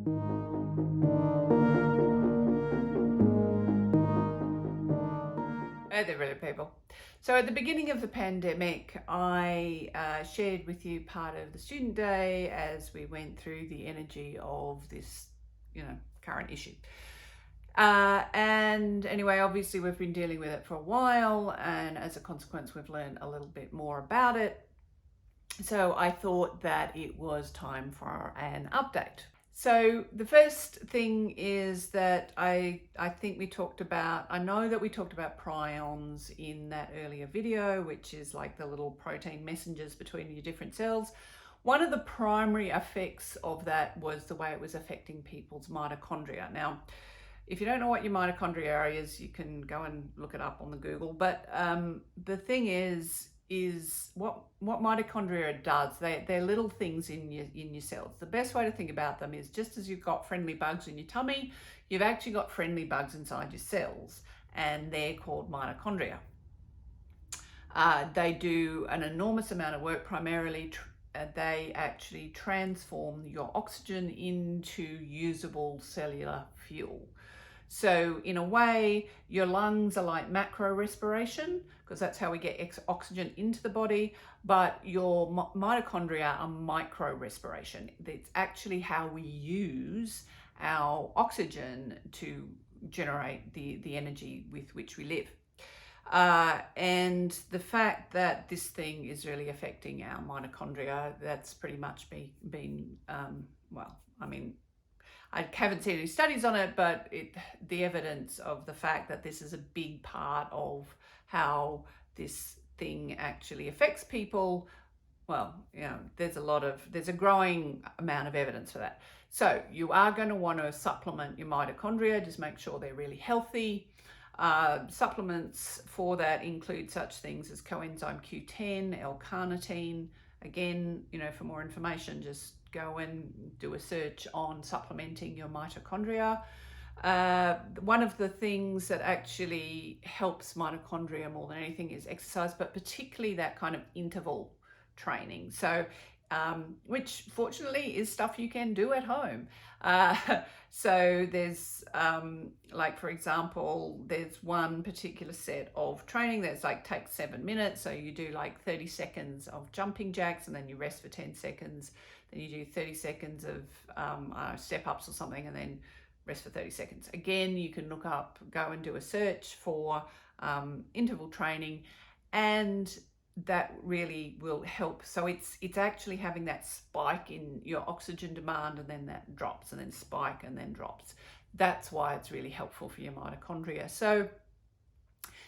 Hey there, really people. So at the beginning of the pandemic, I shared with you part of the student day as we went through the energy of this, current issue. And anyway, obviously we've been dealing with it for a while, and as a consequence, we've learned a little bit more about it. So I thought that it was time for an update. So the first thing is that I think we talked about, I know that we talked about prions in that earlier video, which is like the little protein messengers between your different cells. One of the primary effects of that was the way it was affecting people's mitochondria. Now, if you don't know what your mitochondria is, you can go and look it up on the Google. But the thing is what mitochondria does. They're little things in your cells. The best way to think about them is just as you've got friendly bugs in your tummy, you've actually got friendly bugs inside your cells, and they're called mitochondria. They do an enormous amount of work. Primarily, they actually transform your oxygen into usable cellular fuel. So in a way, your lungs are like macro respiration, because that's how we get oxygen into the body, but your mitochondria are micro respiration. It's actually how we use our oxygen to generate the energy with which we live. And the fact that this thing is really affecting our mitochondria, that's pretty much been I haven't seen any studies on it, but the evidence of the fact that this is a big part of how this thing actually affects people, there's a growing amount of evidence for that. So you are going to want to supplement your mitochondria, just make sure they're really healthy. Supplements for that include such things as coenzyme Q10, L-carnitine. Again, for more information, just go and do a search on supplementing your mitochondria. One of the things that actually helps mitochondria more than anything is exercise, but particularly that kind of interval training. So, which fortunately is stuff you can do at home. So there's, for example, there's one particular set of training that's takes 7 minutes. So you do 30 seconds of jumping jacks, and then you rest for 10 seconds. Then you do 30 seconds of step ups or something, and then rest for 30 seconds. Again, you can go and do a search for interval training, and that really will help. So it's actually having that spike in your oxygen demand, and then that drops, and then spike, and then drops. That's why it's really helpful for your mitochondria. So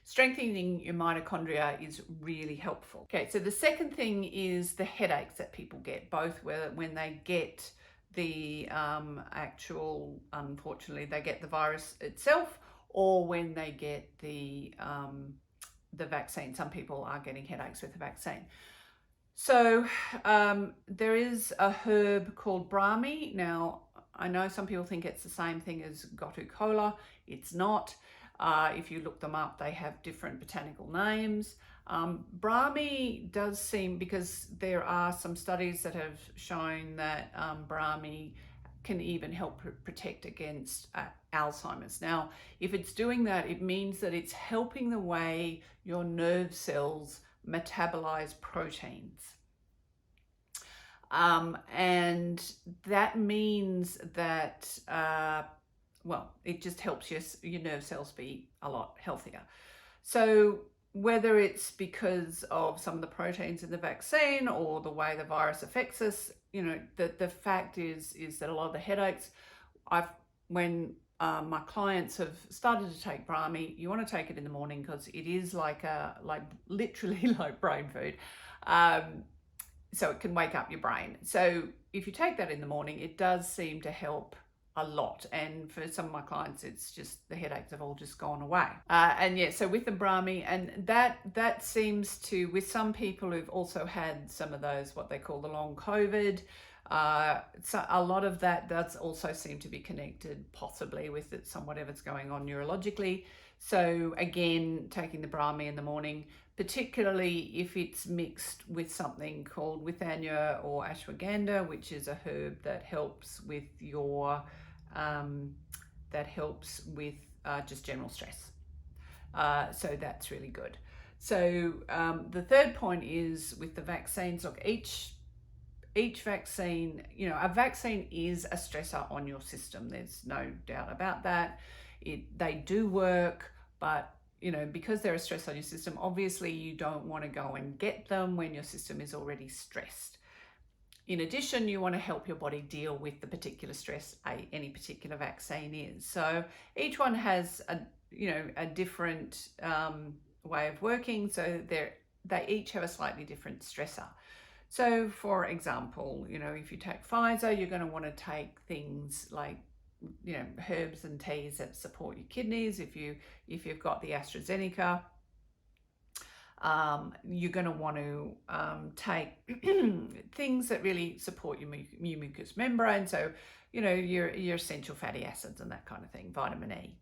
strengthening your mitochondria is really helpful. Okay, so the second thing is the headaches that people get, both when they get the unfortunately, they get the virus itself, or when they get the vaccine. Some people are getting headaches with the vaccine. So there is a herb called Brahmi. Now, I know some people think it's the same thing as Gotu kola. It's not. If you look them up, they have different botanical names. Brahmi does seem, because there are some studies that have shown that Brahmi can even help protect against Alzheimer's. Now, if it's doing that, it means that it's helping the way your nerve cells metabolize proteins. And that means that, it just helps your nerve cells be a lot healthier. So whether it's because of some of the proteins in the vaccine or the way the virus affects us, the fact is that a lot of the headaches, when my clients have started to take Brahmi, you want to take it in the morning, because it is literally like brain food. So it can wake up your brain. So if you take that in the morning, it does seem to help a lot. And for some of my clients, it's just the headaches have all just gone away. So with the Brahmi, and that seems to, with some people who've also had some of those, what they call the long COVID, so a lot of that does also seem to be connected possibly with whatever's going on neurologically. So again, taking the Brahmi in the morning, particularly if it's mixed with something called Withanya or ashwagandha, which is a herb that helps with your just general stress. So that's really good. So the third point is with the vaccines. Look, each vaccine, a vaccine is a stressor on your system. There's no doubt about that. They do work, but because they're a stress on your system, obviously you don't want to go and get them when your system is already stressed. In addition, you want to help your body deal with the particular stress any particular vaccine is. So each one has a different way of working. So they each have a slightly different stressor. So for example, if you take Pfizer, you're going to want to take things like herbs and teas that support your kidneys. If you've got the AstraZeneca, you're going to want to take things that really support your mucous membrane. So your essential fatty acids and that kind of thing, vitamin E.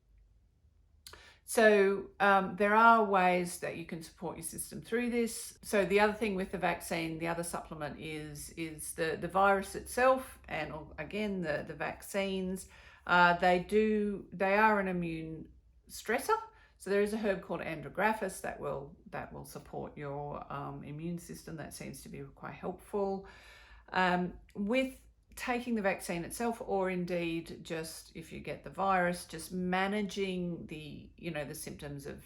So there are ways that you can support your system through this. So the other thing with the vaccine, the other supplement is the virus itself, and again the vaccines. They are an immune stressor. So there is a herb called Andrographis that will support your immune system. That seems to be quite helpful. With taking the vaccine itself, or indeed just if you get the virus, just managing the symptoms of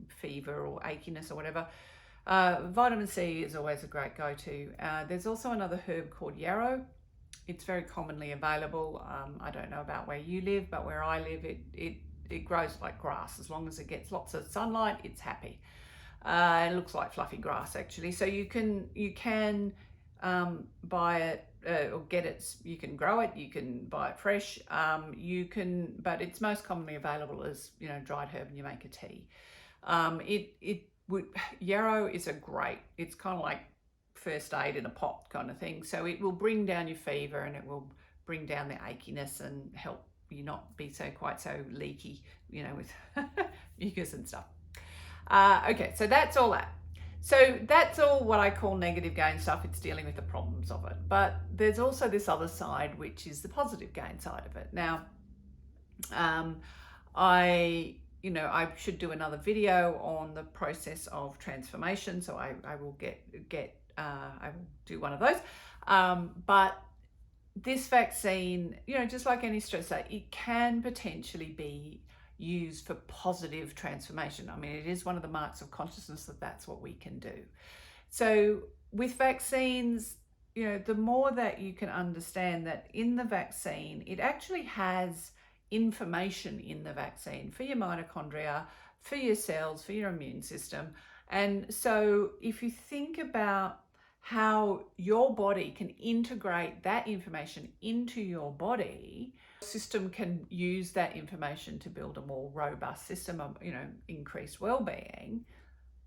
fever or achiness or whatever, vitamin C is always a great go-to. There's also another herb called yarrow. It's very commonly available. I don't know about where you live, but where I live, it grows like grass. As long as it gets lots of sunlight, it's happy. It looks like fluffy grass actually. So you can buy it or get it. You can grow it. You can buy it fresh. But it's most commonly available as dried herb, and you make a tea. Yarrow is it's kind of like first aid in a pot kind of thing. So it will bring down your fever, and it will bring down the achiness and help you not be quite so leaky, with mucus and stuff. Okay, so that's all that. So that's all what I call negative gain stuff. It's dealing with the problems of it. But there's also this other side, which is the positive gain side of it. Now, I should do another video on the process of transformation. So I will I will do one of those. But this vaccine, just like any stressor, it can potentially be used for positive transformation. I mean, it is one of the marks of consciousness that that's what we can do. So with vaccines, the more that you can understand that in the vaccine, it actually has information in the vaccine for your mitochondria, for your cells, for your immune system. And so if you think about how your body can integrate that information into your body, system can use that information to build a more robust system of increased well-being,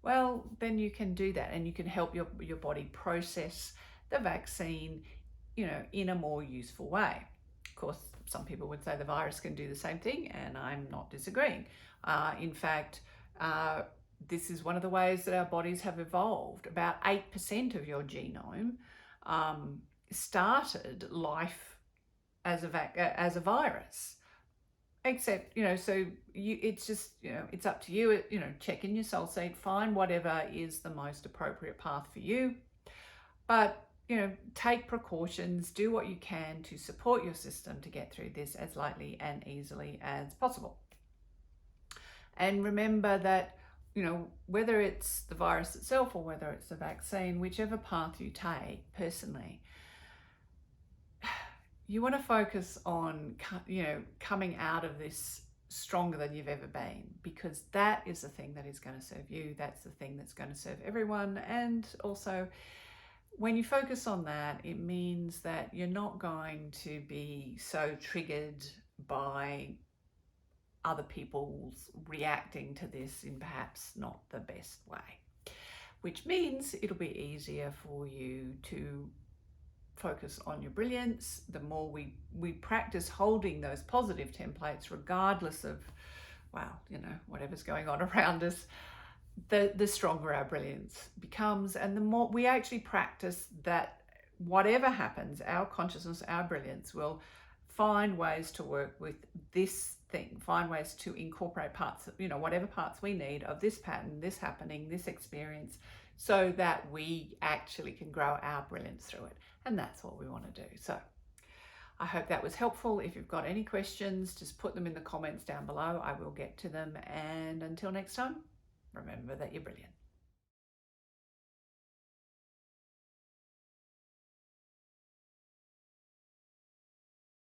well, then you can do that, and you can help your body process the vaccine in a more useful way. Of course, some people would say the virus can do the same thing, and I'm not disagreeing. In fact, this is one of the ways that our bodies have evolved. About 8% of your genome started life as a virus, except it's just it's up to you. Check in your soul seed, find whatever is the most appropriate path for you, but take precautions, do what you can to support your system to get through this as lightly and easily as possible. And remember that whether it's the virus itself or whether it's the vaccine, whichever path you take personally, you want to focus on, coming out of this stronger than you've ever been, because that is the thing that is going to serve you. That's the thing that's going to serve everyone. And also, when you focus on that, it means that you're not going to be so triggered by other people's reacting to this in perhaps not the best way, which means it'll be easier for you to focus on your brilliance. The more we practice holding those positive templates, regardless of well, you know, whatever's going on around us, the stronger our brilliance becomes. And the more we actually practice that, whatever happens, our consciousness, our brilliance will find ways to work with this thing, find ways to incorporate parts, you know, whatever parts we need of this pattern, this happening, this experience, so that we actually can grow our brilliance through it. And that's what we want to do. So I hope that was helpful. If you've got any questions, just put them in the comments down below. I will get to them. And until next time, remember that you're brilliant.